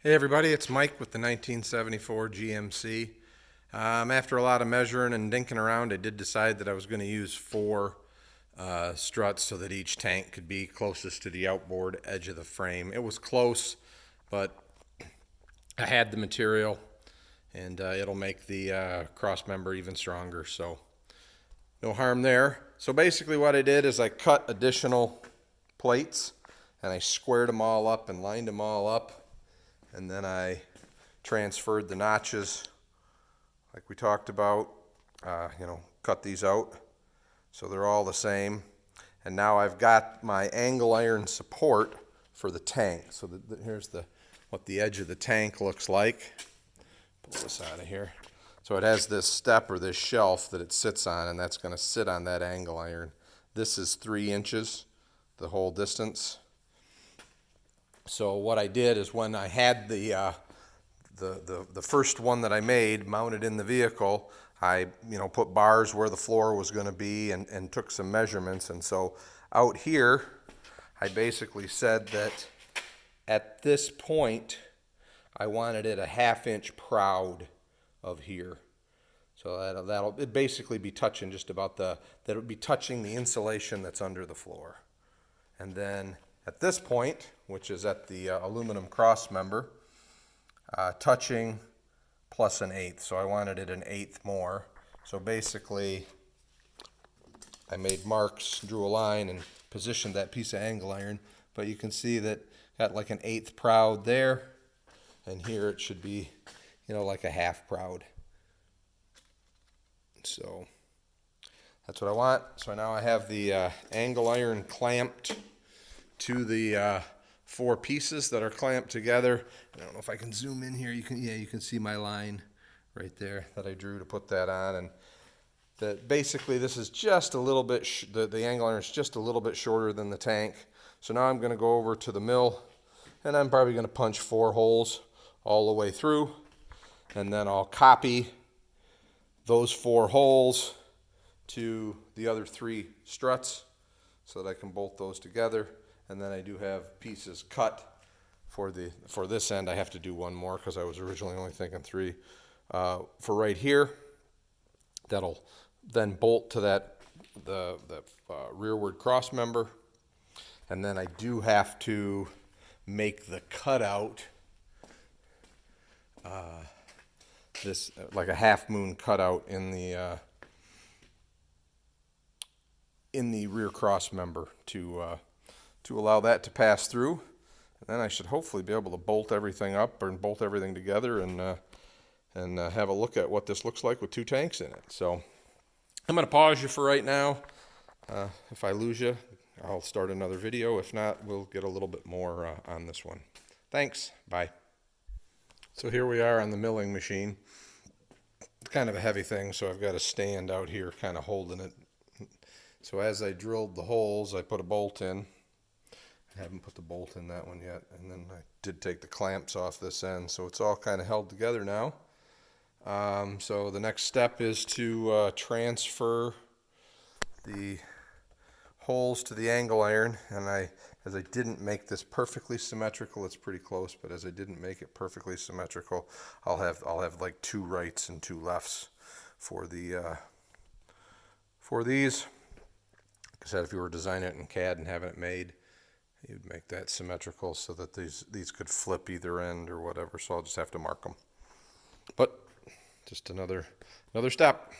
Hey everybody, it's Mike with the 1974 GMC. After a lot of measuring and dinking around, I did decide that I was going to use four struts so that each tank could be closest to the outboard edge of the frame. It was close, but I had the material, and it'll make the cross member even stronger, so no harm there. So basically what I did is I cut additional plates, and I squared them all up and lined them all up. And then I transferred the notches like we talked about, cut these out so they're all the same. And now I've got my angle iron support for the tank. So here's what the edge of the tank looks like. Pull this out of here. So it has this step or this shelf that it sits on, and that's going to sit on that angle iron. This is 3 inches, the whole distance. So what I did is when I had the first one that I made mounted in the vehicle, I put bars where the floor was going to be and took some measurements. And so out here, I basically said that at this point, I wanted it a 1/2 inch proud of here. So that'll basically be touching just about that'll be touching the insulation that's under the floor. And then at this point, which is at the aluminum cross member, touching plus 1/8. So I wanted it 1/8 more. So basically, I made marks, drew a line, and positioned that piece of angle iron. But you can see that got like 1/8 proud there, and here it should be, like a 1/2 proud. So that's what I want. So now I have the angle iron clamped to the 4 pieces that are clamped together. I don't know if I can zoom in here. You can see my line right there that I drew to put that on. And basically this is just a little bit, the angle iron is just a little bit shorter than the tank. So now I'm going to go over to the mill, and I'm probably going to punch 4 holes all the way through. And then I'll copy those 4 holes to the other 3 struts so that I can bolt those together. And then I do have pieces cut for this end. I have to do 1 more because I was originally only thinking 3. For right here, that'll then bolt to the rearward cross member. And then I do have to make the cutout, this like a half moon cutout in the rear cross member to allow that to pass through. And then I should hopefully be able to bolt everything up and bolt everything together and have a look at what this looks like with 2 tanks in it. So I'm going to pause you for right now. If I lose you, I'll start another video. If not, we'll get a little bit more on this one. Thanks. Bye. So here we are on the milling machine. It's kind of a heavy thing, so I've got a stand out here kind of holding it. So as I drilled the holes, I put a bolt in. I haven't put the bolt in that one yet, and then I did take the clamps off this end, so it's all kind of held together now. So the next step is to transfer the holes to the angle iron, and as I didn't make this perfectly symmetrical, it's pretty close, but as I didn't make it perfectly symmetrical, I'll have like 2 rights and 2 lefts for these. Like I said, if you were designing it in CAD and having it made, you'd make that symmetrical so that these could flip either end or whatever. So I'll just have to mark them. But just another step.